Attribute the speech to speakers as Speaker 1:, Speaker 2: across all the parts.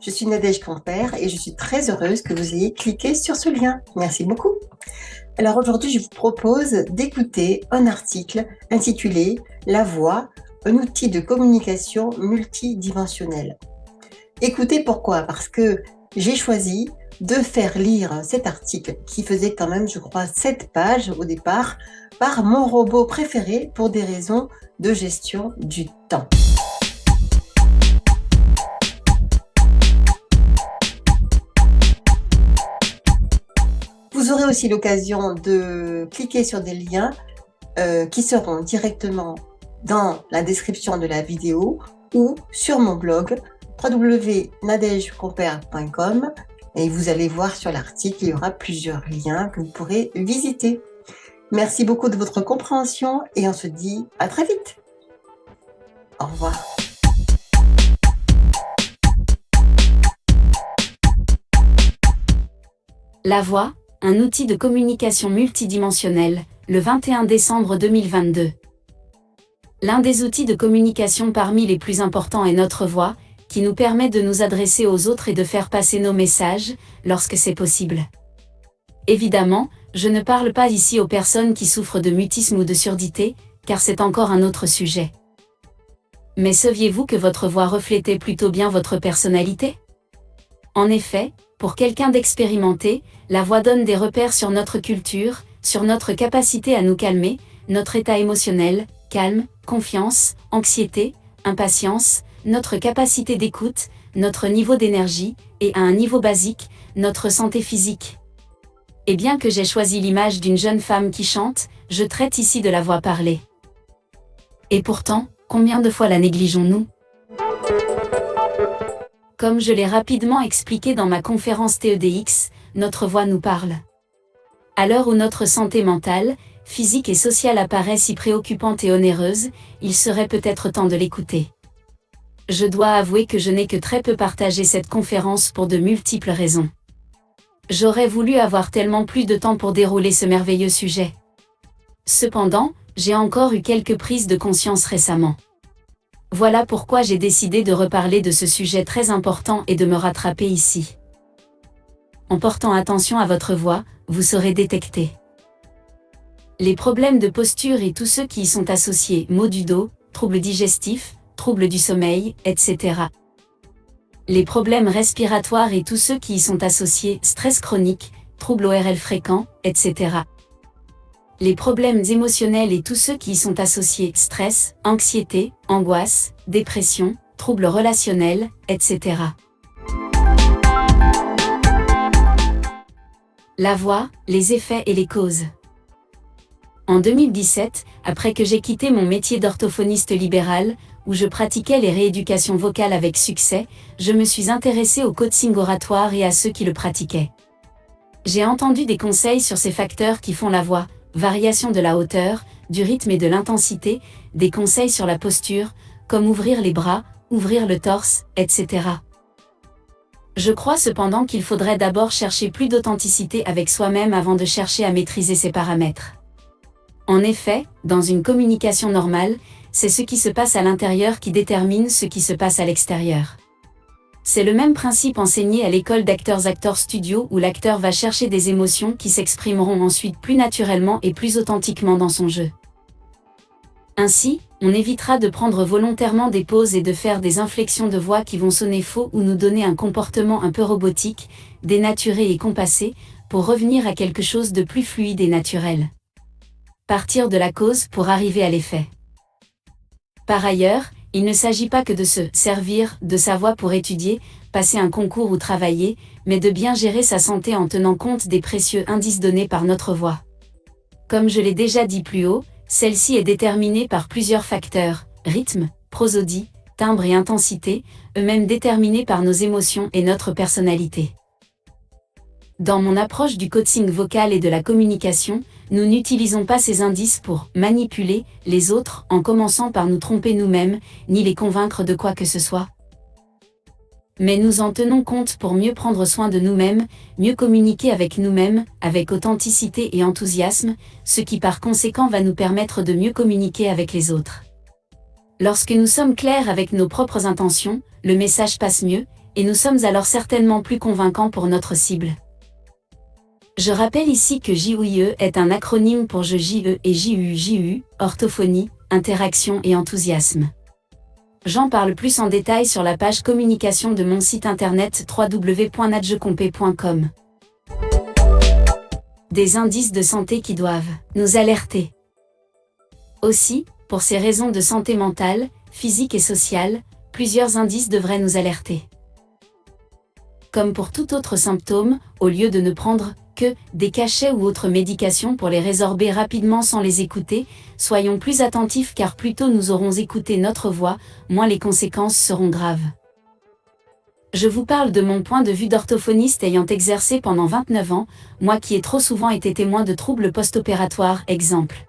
Speaker 1: Je suis Nadège Campère et je suis très heureuse que vous ayez cliqué sur ce lien. Merci beaucoup. Alors aujourd'hui, je vous propose d'écouter un article intitulé La voix, un outil de communication multidimensionnel. Écoutez pourquoi? Parce que j'ai choisi de faire lire cet article qui faisait quand même, je crois, 7 pages au départ par mon robot préféré pour des raisons de gestion du temps. Vous aurez aussi l'occasion de cliquer sur des liens qui seront directement dans la description de la vidéo ou sur mon blog www.nadegecompere.com et vous allez voir sur l'article, il y aura plusieurs liens que vous pourrez visiter. Merci beaucoup de votre compréhension et on se dit à très vite. Au revoir.
Speaker 2: La voix, un outil de communication multidimensionnel, le 21 décembre 2022. L'un des outils de communication parmi les plus importants est notre voix, qui nous permet de nous adresser aux autres et de faire passer nos messages, lorsque c'est possible. Évidemment, je ne parle pas ici aux personnes qui souffrent de mutisme ou de surdité, car c'est encore un autre sujet. Mais saviez-vous que votre voix reflétait plutôt bien votre personnalité? En effet, pour quelqu'un d'expérimenté, la voix donne des repères sur notre culture, sur notre capacité à nous calmer, notre état émotionnel, calme, confiance, anxiété, impatience, notre capacité d'écoute, notre niveau d'énergie, et à un niveau basique, notre santé physique. Et bien que j'ai choisi l'image d'une jeune femme qui chante, je traite ici de la voix parlée. Et pourtant, combien de fois la négligeons-nous? Comme je l'ai rapidement expliqué dans ma conférence TEDx, notre voix nous parle. À l'heure où notre santé mentale, physique et sociale apparaît si préoccupante et onéreuse, il serait peut-être temps de l'écouter. Je dois avouer que je n'ai que très peu partagé cette conférence pour de multiples raisons. J'aurais voulu avoir tellement plus de temps pour dérouler ce merveilleux sujet. Cependant, j'ai encore eu quelques prises de conscience récemment. Voilà pourquoi j'ai décidé de reparler de ce sujet très important et de me rattraper ici. En portant attention à votre voix, vous saurez détecter les problèmes de posture et tous ceux qui y sont associés, maux du dos, troubles digestifs, troubles du sommeil, etc. Les problèmes respiratoires et tous ceux qui y sont associés, stress chronique, troubles ORL fréquents, etc. Les problèmes émotionnels et tous ceux qui y sont associés, stress, anxiété, angoisse, dépression, troubles relationnels, etc. La voix, les effets et les causes. En 2017, après que j'ai quitté mon métier d'orthophoniste libéral, où je pratiquais les rééducations vocales avec succès, je me suis intéressée au coaching oratoire et à ceux qui le pratiquaient. J'ai entendu des conseils sur ces facteurs qui font la voix, variation de la hauteur, du rythme et de l'intensité, des conseils sur la posture, comme ouvrir les bras, ouvrir le torse, etc. Je crois cependant qu'il faudrait d'abord chercher plus d'authenticité avec soi-même avant de chercher à maîtriser ces paramètres. En effet, dans une communication normale, c'est ce qui se passe à l'intérieur qui détermine ce qui se passe à l'extérieur. C'est le même principe enseigné à l'école d'acteurs Actors Studio où l'acteur va chercher des émotions qui s'exprimeront ensuite plus naturellement et plus authentiquement dans son jeu. Ainsi, on évitera de prendre volontairement des pauses et de faire des inflexions de voix qui vont sonner faux ou nous donner un comportement un peu robotique, dénaturé et compassé, pour revenir à quelque chose de plus fluide et naturel. Partir de la cause pour arriver à l'effet. Par ailleurs, il ne s'agit pas que de se servir de sa voix pour étudier, passer un concours ou travailler, mais de bien gérer sa santé en tenant compte des précieux indices donnés par notre voix. Comme je l'ai déjà dit plus haut, celle-ci est déterminée par plusieurs facteurs, rythme, prosodie, timbre et intensité, eux-mêmes déterminés par nos émotions et notre personnalité. Dans mon approche du coaching vocal et de la communication, nous n'utilisons pas ces indices pour manipuler les autres en commençant par nous tromper nous-mêmes, ni les convaincre de quoi que ce soit. Mais nous en tenons compte pour mieux prendre soin de nous-mêmes, mieux communiquer avec nous-mêmes, avec authenticité et enthousiasme, ce qui par conséquent va nous permettre de mieux communiquer avec les autres. Lorsque nous sommes clairs avec nos propres intentions, le message passe mieux, et nous sommes alors certainement plus convaincants pour notre cible. Je rappelle ici que JOIE est un acronyme pour je JE et JU, orthophonie, interaction et enthousiasme. J'en parle plus en détail sur la page communication de mon site internet www.nadjecompé.com. Des indices de santé qui doivent nous alerter. Aussi, pour ces raisons de santé mentale, physique et sociale, plusieurs indices devraient nous alerter. Comme pour tout autre symptôme, au lieu de ne prendre que des cachets ou autres médications pour les résorber rapidement sans les écouter, soyons plus attentifs car plus tôt nous aurons écouté notre voix, moins les conséquences seront graves. Je vous parle de mon point de vue d'orthophoniste ayant exercé pendant 29 ans, moi qui ai trop souvent été témoin de troubles post-opératoires, exemple.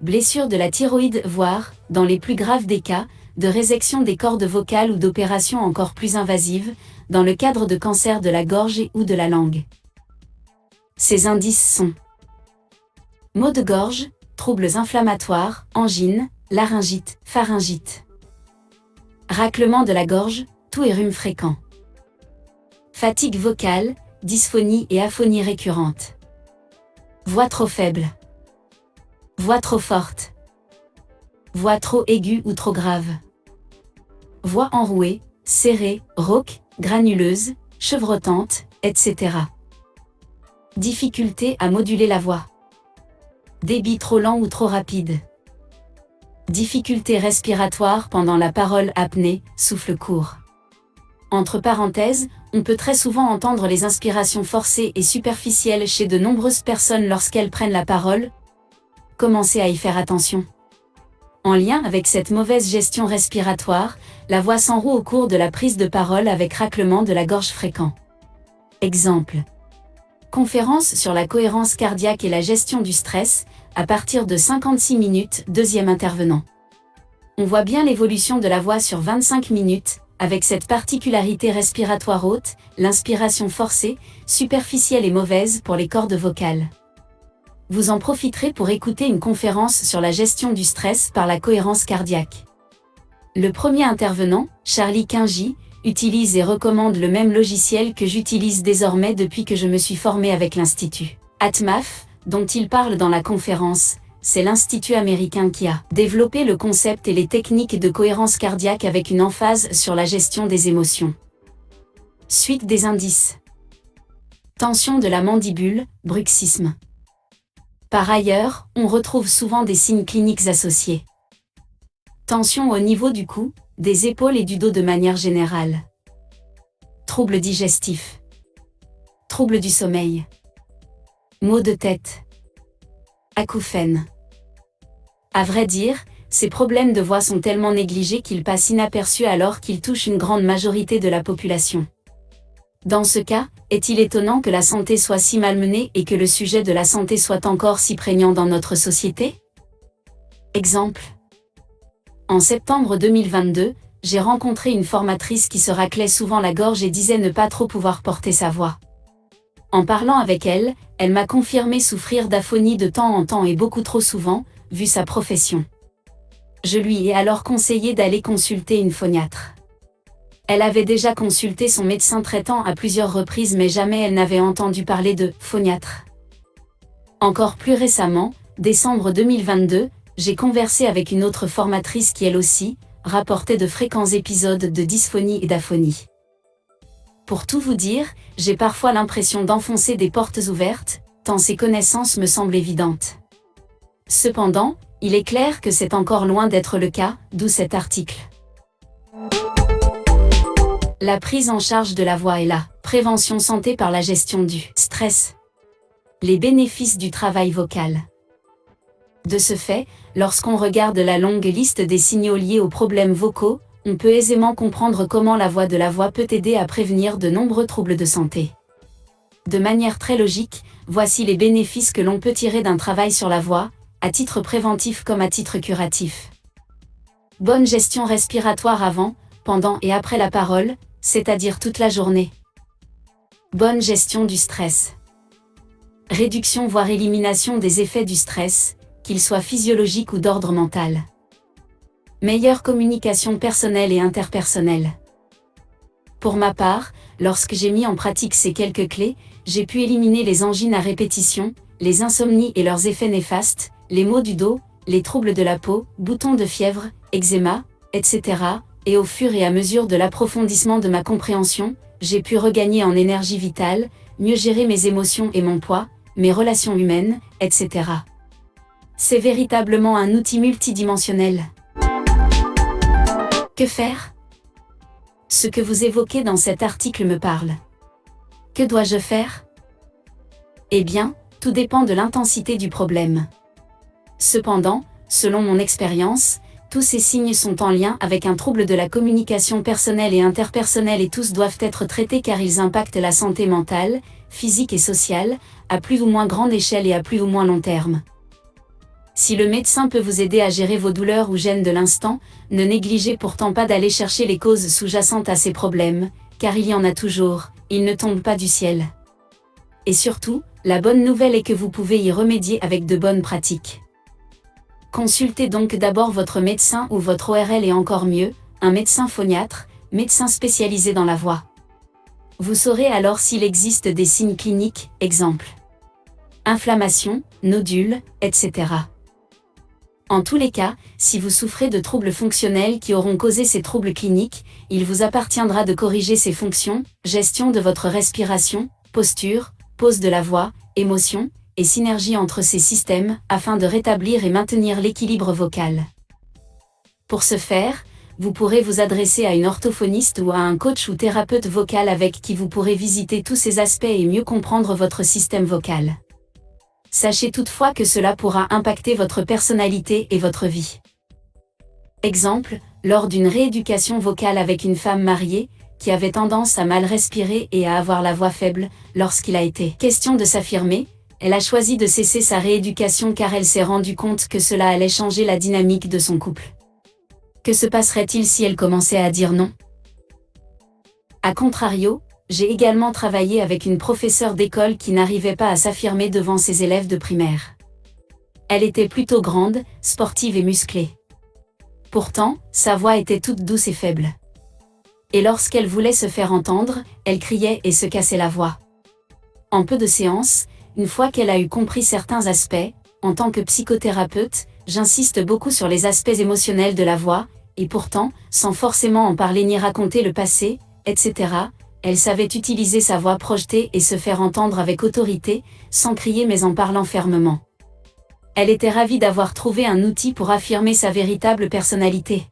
Speaker 2: Blessure de la thyroïde, voire, dans les plus graves des cas, de résection des cordes vocales ou d'opérations encore plus invasives, dans le cadre de cancer de la gorge ou de la langue. Ces indices sont maux de gorge, troubles inflammatoires, angine, laryngite, pharyngite. Raclement de la gorge, toux et rhume fréquent. Fatigue vocale, dysphonie et aphonie récurrente. Voix trop faible. Voix trop forte. Voix trop aiguë ou trop grave. Voix enrouée, serrée, rauque, granuleuse, chevrotante, etc. Difficulté à moduler la voix. Débit trop lent ou trop rapide. Difficulté respiratoire pendant la parole, apnée, souffle court. Entre parenthèses, on peut très souvent entendre les inspirations forcées et superficielles chez de nombreuses personnes lorsqu'elles prennent la parole. Commencez à y faire attention. En lien avec cette mauvaise gestion respiratoire, la voix s'enroue au cours de la prise de parole avec raclement de la gorge fréquent. Exemple. Conférence sur la cohérence cardiaque et la gestion du stress, à partir de 56 minutes, deuxième intervenant. On voit bien l'évolution de la voix sur 25 minutes, avec cette particularité respiratoire haute, l'inspiration forcée, superficielle et mauvaise pour les cordes vocales. Vous en profiterez pour écouter une conférence sur la gestion du stress par la cohérence cardiaque. Le premier intervenant, Charlie Kingy, utilise et recommande le même logiciel que j'utilise désormais depuis que je me suis formé avec l'Institut ATMAF, dont il parle dans la conférence. C'est l'Institut américain qui a développé le concept et les techniques de cohérence cardiaque avec une emphase sur la gestion des émotions. Suite des indices. Tension de la mandibule, bruxisme. Par ailleurs, on retrouve souvent des signes cliniques associés. Tension au niveau du cou, des épaules et du dos de manière générale. Troubles digestifs. Troubles du sommeil. Maux de tête. Acouphènes. À vrai dire, ces problèmes de voix sont tellement négligés qu'ils passent inaperçus alors qu'ils touchent une grande majorité de la population. Dans ce cas, est-il étonnant que la santé soit si malmenée et que le sujet de la santé soit encore si prégnant dans notre société ? Exemple. En septembre 2022, j'ai rencontré une formatrice qui se raclait souvent la gorge et disait ne pas trop pouvoir porter sa voix. En parlant avec elle, elle m'a confirmé souffrir d'aphonie de temps en temps et beaucoup trop souvent, vu sa profession. Je lui ai alors conseillé d'aller consulter une phoniatre. Elle avait déjà consulté son médecin traitant à plusieurs reprises mais jamais elle n'avait entendu parler de phoniatre. Encore plus récemment, décembre 2022, j'ai conversé avec une autre formatrice qui elle aussi, rapportait de fréquents épisodes de dysphonie et d'aphonie. Pour tout vous dire, j'ai parfois l'impression d'enfoncer des portes ouvertes, tant ces connaissances me semblent évidentes. Cependant, il est clair que c'est encore loin d'être le cas, d'où cet article. La prise en charge de la voix et la prévention santé par la gestion du stress. Les bénéfices du travail vocal. De ce fait, lorsqu'on regarde la longue liste des signaux liés aux problèmes vocaux, on peut aisément comprendre comment la voix peut aider à prévenir de nombreux troubles de santé. De manière très logique, voici les bénéfices que l'on peut tirer d'un travail sur la voix, à titre préventif comme à titre curatif. Bonne gestion respiratoire avant, pendant et après la parole, c'est-à-dire toute la journée. Bonne gestion du stress. Réduction voire élimination des effets du stress, qu'ils soient physiologiques ou d'ordre mental. Meilleure communication personnelle et interpersonnelle. Pour ma part, lorsque j'ai mis en pratique ces quelques clés, j'ai pu éliminer les angines à répétition, les insomnies et leurs effets néfastes, les maux du dos, les troubles de la peau, boutons de fièvre, eczéma, etc. Et au fur et à mesure de l'approfondissement de ma compréhension, j'ai pu regagner en énergie vitale, mieux gérer mes émotions et mon poids, mes relations humaines, etc. C'est véritablement un outil multidimensionnel. Que faire ? Ce que vous évoquez dans cet article me parle. Que dois-je faire ? Eh bien, tout dépend de l'intensité du problème. Cependant, selon mon expérience, tous ces signes sont en lien avec un trouble de la communication personnelle et interpersonnelle et tous doivent être traités car ils impactent la santé mentale, physique et sociale, à plus ou moins grande échelle et à plus ou moins long terme. Si le médecin peut vous aider à gérer vos douleurs ou gênes de l'instant, ne négligez pourtant pas d'aller chercher les causes sous-jacentes à ces problèmes, car il y en a toujours, ils ne tombent pas du ciel. Et surtout, la bonne nouvelle est que vous pouvez y remédier avec de bonnes pratiques. Consultez donc d'abord votre médecin ou votre ORL et encore mieux, un médecin phoniatre, médecin spécialisé dans la voix. Vous saurez alors s'il existe des signes cliniques, exemple inflammation, nodules, etc. En tous les cas, si vous souffrez de troubles fonctionnels qui auront causé ces troubles cliniques, il vous appartiendra de corriger ces fonctions, gestion de votre respiration, posture, pose de la voix, émotion, et synergie entre ces systèmes, afin de rétablir et maintenir l'équilibre vocal. Pour ce faire, vous pourrez vous adresser à une orthophoniste ou à un coach ou thérapeute vocal avec qui vous pourrez visiter tous ces aspects et mieux comprendre votre système vocal. Sachez toutefois que cela pourra impacter votre personnalité et votre vie. Exemple, lors d'une rééducation vocale avec une femme mariée, qui avait tendance à mal respirer et à avoir la voix faible, lorsqu'il a été question de s'affirmer, elle a choisi de cesser sa rééducation car elle s'est rendue compte que cela allait changer la dynamique de son couple. Que se passerait-il si elle commençait à dire non ? A contrario, j'ai également travaillé avec une professeure d'école qui n'arrivait pas à s'affirmer devant ses élèves de primaire. Elle était plutôt grande, sportive et musclée. Pourtant, sa voix était toute douce et faible. Et lorsqu'elle voulait se faire entendre, elle criait et se cassait la voix. En peu de séances, une fois qu'elle a eu compris certains aspects, en tant que psychothérapeute, j'insiste beaucoup sur les aspects émotionnels de la voix, et pourtant, sans forcément en parler ni raconter le passé, etc., elle savait utiliser sa voix projetée et se faire entendre avec autorité, sans crier mais en parlant fermement. Elle était ravie d'avoir trouvé un outil pour affirmer sa véritable personnalité.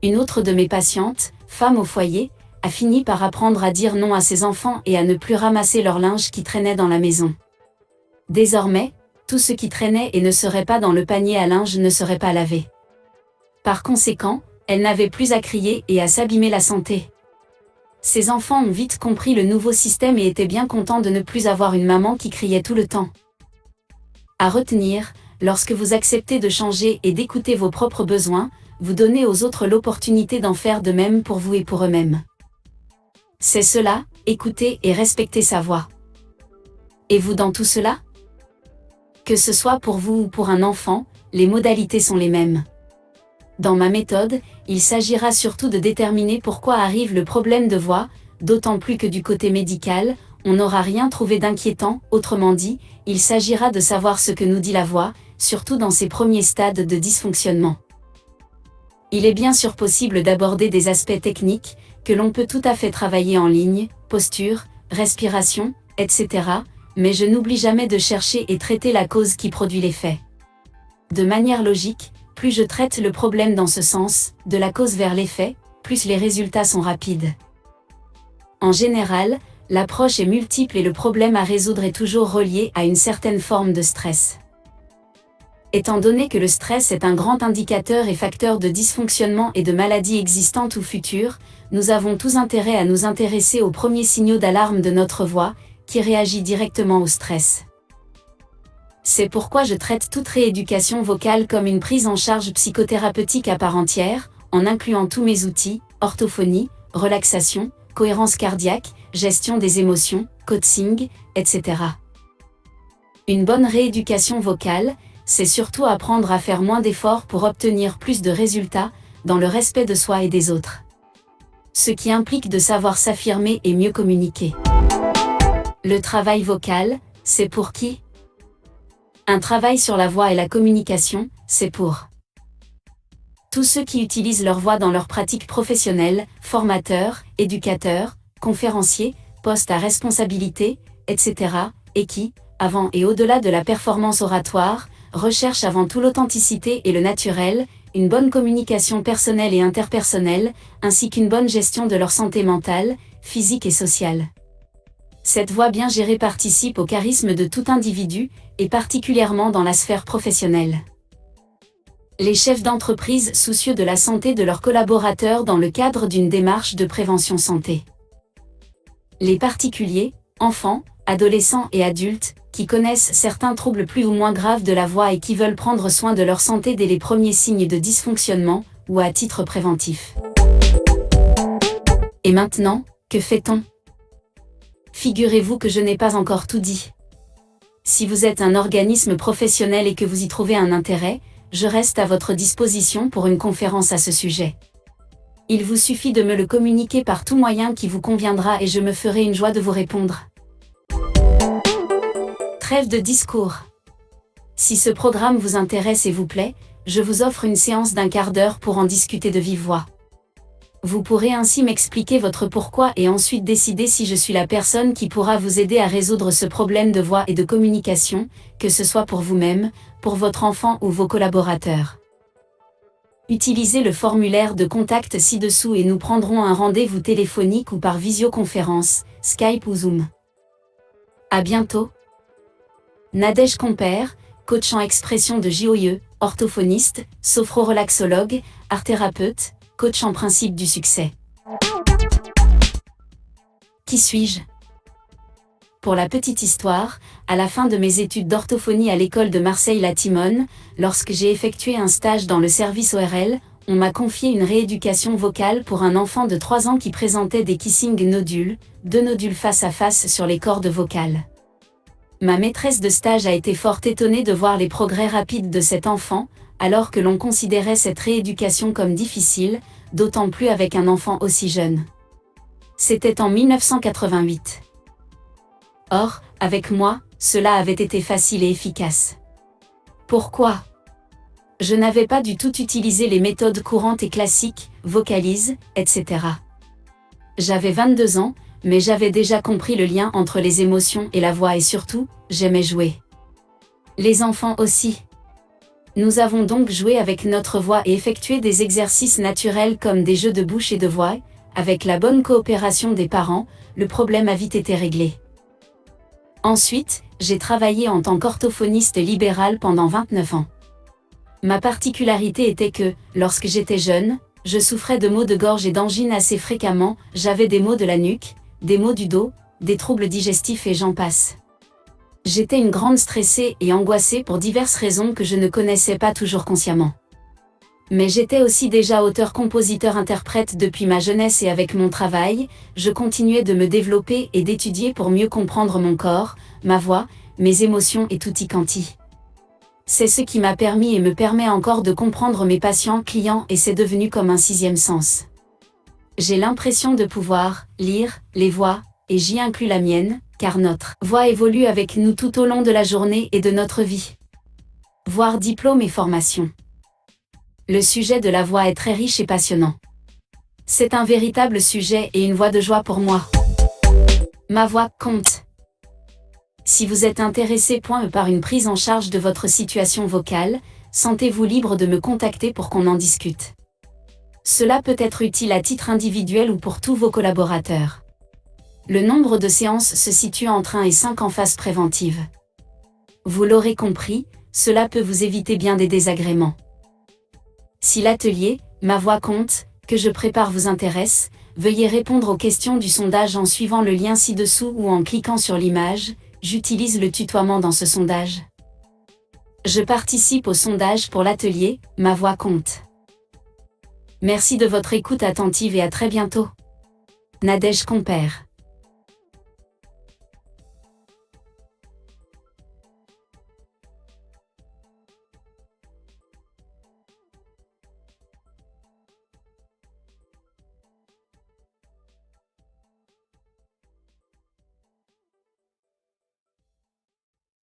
Speaker 2: Une autre de mes patientes, femme au foyer, a fini par apprendre à dire non à ses enfants et à ne plus ramasser leur linge qui traînait dans la maison. Désormais, tout ce qui traînait et ne serait pas dans le panier à linge ne serait pas lavé. Par conséquent, elle n'avait plus à crier et à s'abîmer la santé. Ses enfants ont vite compris le nouveau système et étaient bien contents de ne plus avoir une maman qui criait tout le temps. À retenir, lorsque vous acceptez de changer et d'écouter vos propres besoins, vous donnez aux autres l'opportunité d'en faire de même pour vous et pour eux-mêmes. C'est cela, écouter et respecter sa voix. Et vous dans tout cela ? Que ce soit pour vous ou pour un enfant, les modalités sont les mêmes. Dans ma méthode, il s'agira surtout de déterminer pourquoi arrive le problème de voix, d'autant plus que du côté médical, on n'aura rien trouvé d'inquiétant, autrement dit, il s'agira de savoir ce que nous dit la voix, surtout dans ses premiers stades de dysfonctionnement. Il est bien sûr possible d'aborder des aspects techniques, que l'on peut tout à fait travailler en ligne, posture, respiration, etc., mais je n'oublie jamais de chercher et traiter la cause qui produit l'effet. De manière logique, plus je traite le problème dans ce sens, de la cause vers l'effet, plus les résultats sont rapides. En général, l'approche est multiple et le problème à résoudre est toujours relié à une certaine forme de stress. Étant donné que le stress est un grand indicateur et facteur de dysfonctionnement et de maladies existantes ou futures, nous avons tous intérêt à nous intéresser aux premiers signaux d'alarme de notre voix, qui réagit directement au stress. C'est pourquoi je traite toute rééducation vocale comme une prise en charge psychothérapeutique à part entière, en incluant tous mes outils, orthophonie, relaxation, cohérence cardiaque, gestion des émotions, coaching, etc. Une bonne rééducation vocale, c'est surtout apprendre à faire moins d'efforts pour obtenir plus de résultats, dans le respect de soi et des autres. ce qui implique de savoir s'affirmer et mieux communiquer. Le travail vocal, c'est pour qui? Un travail sur la voix et la communication, c'est pour tous ceux qui utilisent leur voix dans leur pratique professionnelle, formateurs, éducateurs, conférenciers, postes à responsabilité, etc., et qui, avant et au-delà de la performance oratoire, recherchent avant tout l'authenticité et le naturel, une bonne communication personnelle et interpersonnelle, ainsi qu'une bonne gestion de leur santé mentale, physique et sociale. Cette voix bien gérée participe au charisme de tout individu, et particulièrement dans la sphère professionnelle. Les chefs d'entreprise soucieux de la santé de leurs collaborateurs dans le cadre d'une démarche de prévention santé. Les particuliers, enfants, adolescents et adultes, qui connaissent certains troubles plus ou moins graves de la voix et qui veulent prendre soin de leur santé dès les premiers signes de dysfonctionnement, ou à titre préventif. Et maintenant, que fait-on? Figurez-vous que je n'ai pas encore tout dit. Si vous êtes un organisme professionnel et que vous y trouvez un intérêt, je reste à votre disposition pour une conférence à ce sujet. Il vous suffit de me le communiquer par tout moyen qui vous conviendra et je me ferai une joie de vous répondre. Trêve de discours. Si ce programme vous intéresse et vous plaît, je vous offre une séance d'1 quart d'heure pour en discuter de vive voix. Vous pourrez ainsi m'expliquer votre pourquoi et ensuite décider si je suis la personne qui pourra vous aider à résoudre ce problème de voix et de communication, que ce soit pour vous-même, pour votre enfant ou vos collaborateurs. Utilisez le formulaire de contact ci-dessous et nous prendrons un rendez-vous téléphonique ou par visioconférence, Skype ou Zoom. À bientôt. Nadège Compère, coach en expression de JOIE, orthophoniste, sophrorelaxologue, art-thérapeute, coach en principe du succès. Qui suis-je? Pour la petite histoire, à la fin de mes études d'orthophonie à l'école de Marseille-La Timone, lorsque j'ai effectué un stage dans le service ORL, on m'a confié une rééducation vocale pour un enfant de 3 ans qui présentait des kissing nodules, 2 nodules face à face sur les cordes vocales. Ma maîtresse de stage a été fort étonnée de voir les progrès rapides de cet enfant, alors que l'on considérait cette rééducation comme difficile, d'autant plus avec un enfant aussi jeune. C'était en 1988. Or, avec moi, cela avait été facile et efficace. Pourquoi? Je n'avais pas du tout utilisé les méthodes courantes et classiques, vocalise, etc. J'avais 22 ans, mais j'avais déjà compris le lien entre les émotions et la voix et surtout, j'aimais jouer. Les enfants aussi. Nous avons donc joué avec notre voix et effectué des exercices naturels comme des jeux de bouche et de voix. Avec la bonne coopération des parents, le problème a vite été réglé. Ensuite, j'ai travaillé en tant qu'orthophoniste libéral pendant 29 ans. Ma particularité était que, lorsque j'étais jeune, je souffrais de maux de gorge et d'angines assez fréquemment, j'avais des maux de la nuque, des maux du dos, des troubles digestifs et j'en passe. J'étais une grande stressée et angoissée pour diverses raisons que je ne connaissais pas toujours consciemment. Mais j'étais aussi déjà auteur-compositeur-interprète depuis ma jeunesse et avec mon travail, je continuais de me développer et d'étudier pour mieux comprendre mon corps, ma voix, mes émotions et tutti quanti. C'est ce qui m'a permis et me permet encore de comprendre mes patients, clients et c'est devenu comme un 6e sens. J'ai l'impression de pouvoir lire les voix, et j'y inclus la mienne, car notre voix évolue avec nous tout au long de la journée et de notre vie. Voir diplôme et formation. Le sujet de la voix est très riche et passionnant. C'est un véritable sujet et une voix de joie pour moi. Ma voix compte. Si vous êtes intéressé par une prise en charge de votre situation vocale, sentez-vous libre de me contacter pour qu'on en discute. Cela peut être utile à titre individuel ou pour tous vos collaborateurs. Le nombre de séances se situe entre 1 et 5 en phase préventive. Vous l'aurez compris, cela peut vous éviter bien des désagréments. Si l'atelier « Ma voix compte » que je prépare vous intéresse, veuillez répondre aux questions du sondage en suivant le lien ci-dessous ou en cliquant sur l'image. J'utilise le tutoiement dans ce sondage. Je participe au sondage pour l'atelier « Ma voix compte ». Merci de votre écoute attentive et à très bientôt. Nadège Compère.